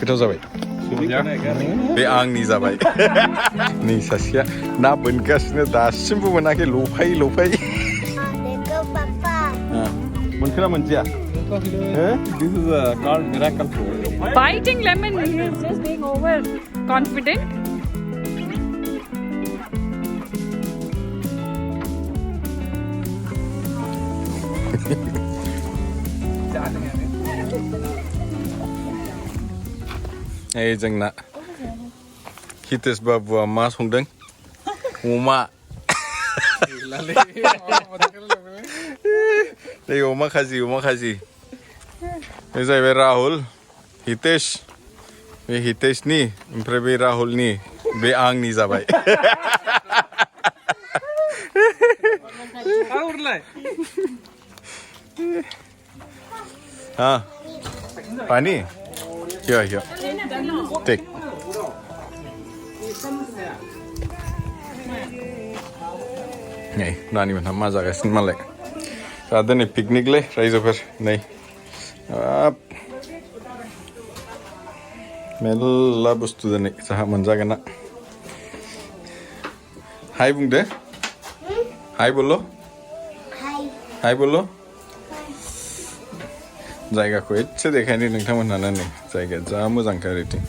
गोथाव जाबाय बे आंनि जाबाय नै सासेया ना बोनगासिनो दासिमबो मोनाखै लफायै लफायै मोनखो ना मोनदिया This is called miracle fruit. Biting lemon, he is just being over confident. Hey जोंना हितेश बाबुआ मा संदों अमा नै अमा खाजि बे जाहैबाय राहुल हितेश बे हितेशनि ओमफ्राय बे राहुलनि बे आंनि जाबाय हाँ पानी here take नै नानी मोनहा मा जागासिनो मालाय जोंहा दिनै पिकनिकलै रायजोफोर नै मेरला बुस्थु दिनै जोंहा मोनजागोन ना हाय बुंदो हाय बोलो जायगाखौ एसे देखायनो नोंथांमोनहानो नै जायगाया जा मोजांखा ओरैथिं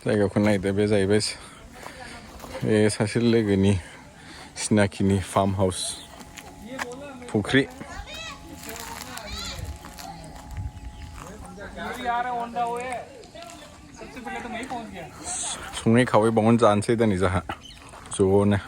जायगाखौ नायदो बे जाहैबाय बे सासे लोगोनि सिनाकिनि फार्म हाउस फुख्रि संनाय खावै बावनो जानोसै दिनै जोंहा ज'नो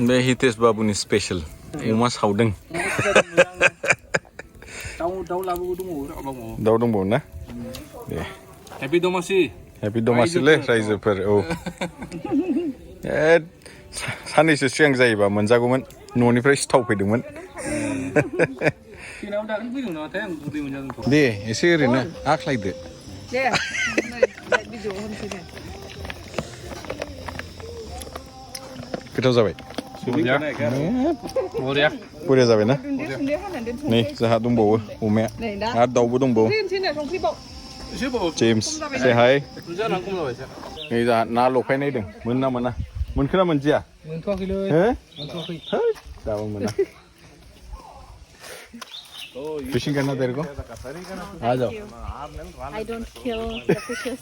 बे हितेश बाबुनि स्पेशल अमा सावदों दाउ दंबावो ना दे Happy Domasi. हेपि दमासिलै रायजोफोर औ साननैसो सिगां जायोबा मोनजागौमोन न'निफ्राय सिथाव फैदोंमोन दे एसे ओरैनो आख्लायदो गोथाव जाबाय बरिया जाबाय ना नै जोंहा दंबावो अमाया आरो दाउबो दंबावो जेम्स से हाय नै जोंहा ना लफायनाय दं मोन ना मोना मोनखो ना मोनदिया दाबो मोना Fishing करना तेरे को आ जाओ I don't kill the fishes.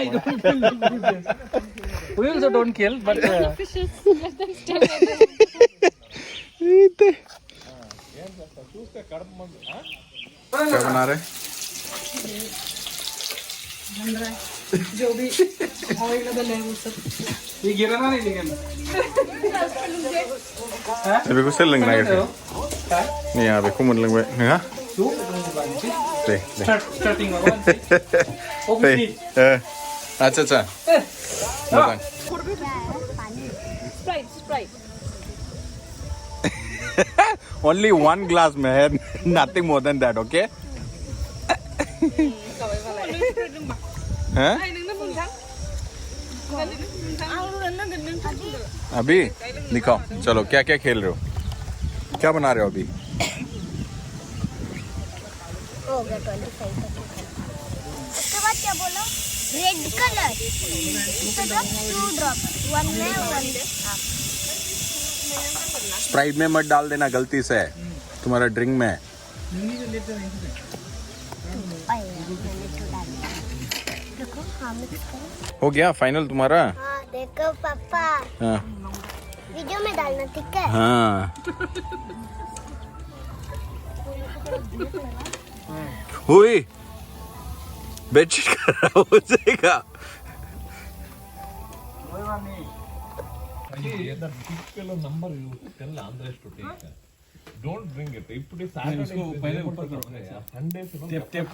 I don't kill the fishes. We also don't kill, but The fishes, let them stay there. क्या बना रहे जो भी ऑयल डले वो सब ये गिरा ना नहीं लेकिन अबे को सेल लंगना है नहीं यहाँ पे कुमन लंग में हाँ ले ले starting में ले अच्छा अच्छा मज़ा Sprite. only one glass man nothing more than that okay हाँ अभी दिखाओ चलो क्या क्या खेल रहे हो क्या बना रहे हो अभी हो गया 25 उसके बाद क्या बोला red colour two drop one में वन स्प्राइट में मत डाल देना गलती से तुम्हारा ड्रिंक में देखो हाँ मिक्स करो हो गया फाइनल तुम्हारा हाँ देखो पापा हाँ वीडियो में डालना ठीक है हाँ हुई बेडशीट खराब हो जाएगा number you tell Andres to take. Don't bring it. If it is Saturday, इसको पहले ऊपर करो Sunday, tape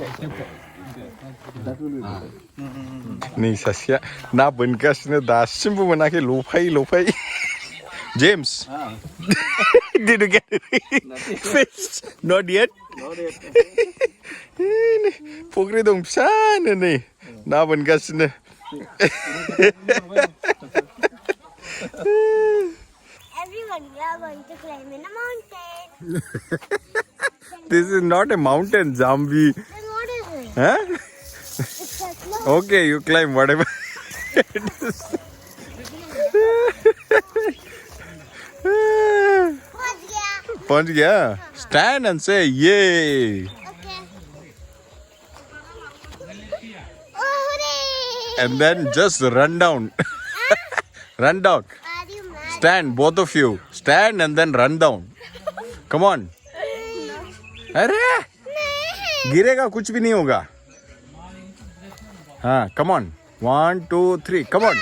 Ni sasya na bunkas na dasim po manake lopay. James. Did you get it? Fish? Not yet. Pukri dong sana ni. Na bunkas na. Everyone, we are going to climb in a mountain. This is not a mountain, zombie. Then what is it? Huh? It's a slope. Okay, you climb whatever. What's yeah? Punch gaya. Stand and say yay. Okay. Oh, hooray! And then just run down. Run down. Are you mad? Stand, both of you. Stand and then run down. Come on. अरे गिरेगा कुछ भी नहीं होगा. हाँ, come on. 1, 2, 3. Come on.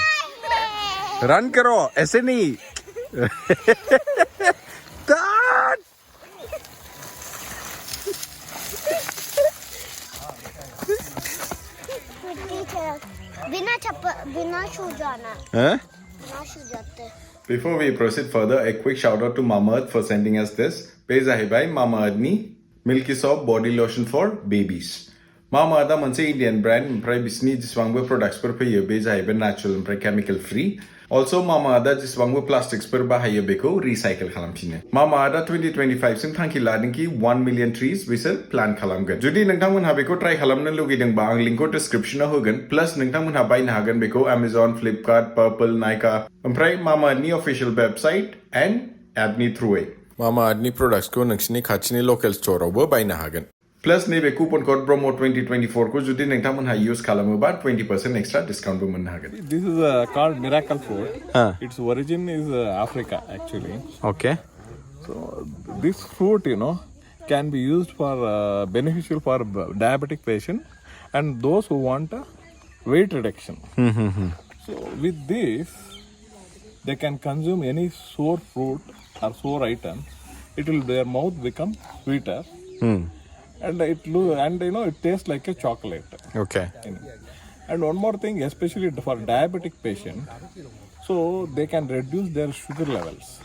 Run करो. ऐसे नहीं. Start. Teacher, बिना शू जाना. Huh? बिना शू जाते. Before we proceed further, a quick shout out to Mama Earth for sending us this. Pezahibai Mama Earth ni Milky Soft Body Lotion for Babies. Mama Earth is an Indian brand. Pray bisni jiswangwe products per pay Pezahibai natural and chemical free. Also Mama Earth jiswangwe plastics per bahaya beko recycle khalam chine. Mama Earth 2025 sim thanki lading ki 1 million trees whistle plant khalam gan. Judi nangtang mun habeko try khalam na logi dang ba ang link ko description na hogan. Plus nangtang mun habai na hagan beko Amazon, Flipkart, Purple, Nykaa. Pray Mama Earth ni official website and app ni through it. Mama Earth products ko nangshini khachini local store over by na hagan. Plus nebe coupon code promo 2024 ko judi nangtang mun ha use khalam ba 20% extra discount bu mun hagan. This is called miracle fruit. Its origin is Africa actually. Okay. So this fruit, can be used for beneficial for diabetic patient and those who want weight reduction. So with this, they can consume any sour fruit or sour item. Their mouth become sweeter, and it tastes like a chocolate. Okay. And one more thing, especially for diabetic patient, so they can reduce their sugar levels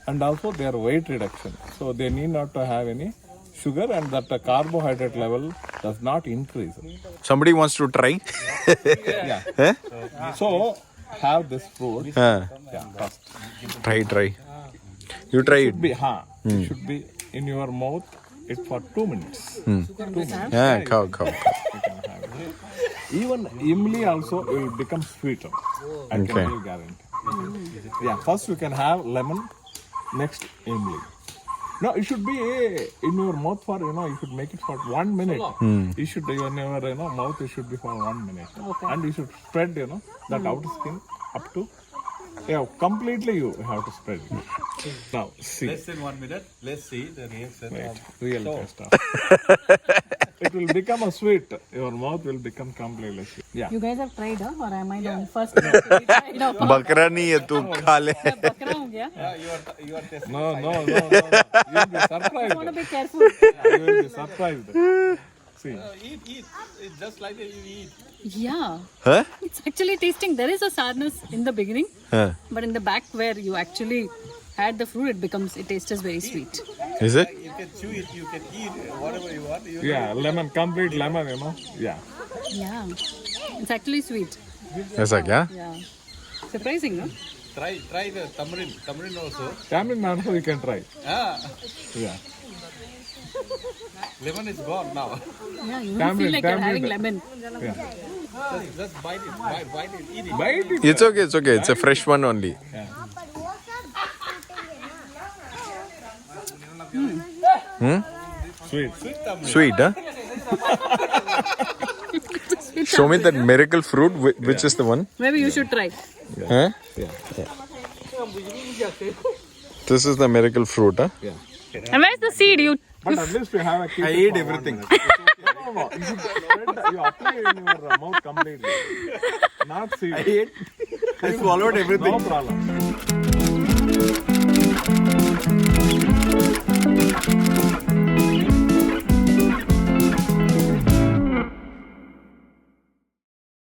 and also their weight reduction. So they need not to have any sugar and that the carbohydrate level does not increase. Somebody wants to try? Yeah. Huh? So have this fruit. Huh. Yeah, first. Try. You try it. It should be in your mouth it for 2 minutes. 2 minutes. Yeah, cow. You can have it. Even imli also will become sweeter. I can Okay. give guarantee. Yeah, first you can have lemon, next imli. No, it should be in your mouth for, you should make it for 1 minute. You should, in your mouth, it should be for 1 minute. Okay. And you should spread, that outer skin up to, completely you have to spread it. Now, see. Less than 1 minute. Let's see the reaction. Wait, real test. It will become a sweet. Your mouth will become completely sweet. Yeah. You guys have tried, huh? Or am I the only first one to try it? बकरा नहीं है तू खा ले. बकरा हो गया. You are testing. No. You will be surprised. I want to be careful. You will be surprised. See. Eat. It's just like that you eat. Yeah. Huh? It's actually tasting. There is a sourness in the beginning, Huh. but in the back where you actually add the fruit, it tastes very sweet. Is it? You can chew it. You can eat whatever you want. Yeah, lemon, complete lemon, Yeah. Yeah. It's actually sweet. ऐसा क्या? Yeah. Surprising, no? Try the tamarind. Tamarind also. Tamarind also you can try. Yeah. Lemon is gone now. Yeah, you don't feel like you're having lemon. Yeah. Just bite it. Bite it. Eat it. Bite it. It's okay. It's a fresh one only. Sweet. Sweet, huh? Show me that miracle fruit. Which is the one? Maybe you should try. Huh? Yeah. This is the miracle fruit, huh? Yeah. And where's the seed? But at least you have a kid. I ate everything. No. You should spread, you apply it in your mouth completely. Not seed. I swallowed everything. No problem.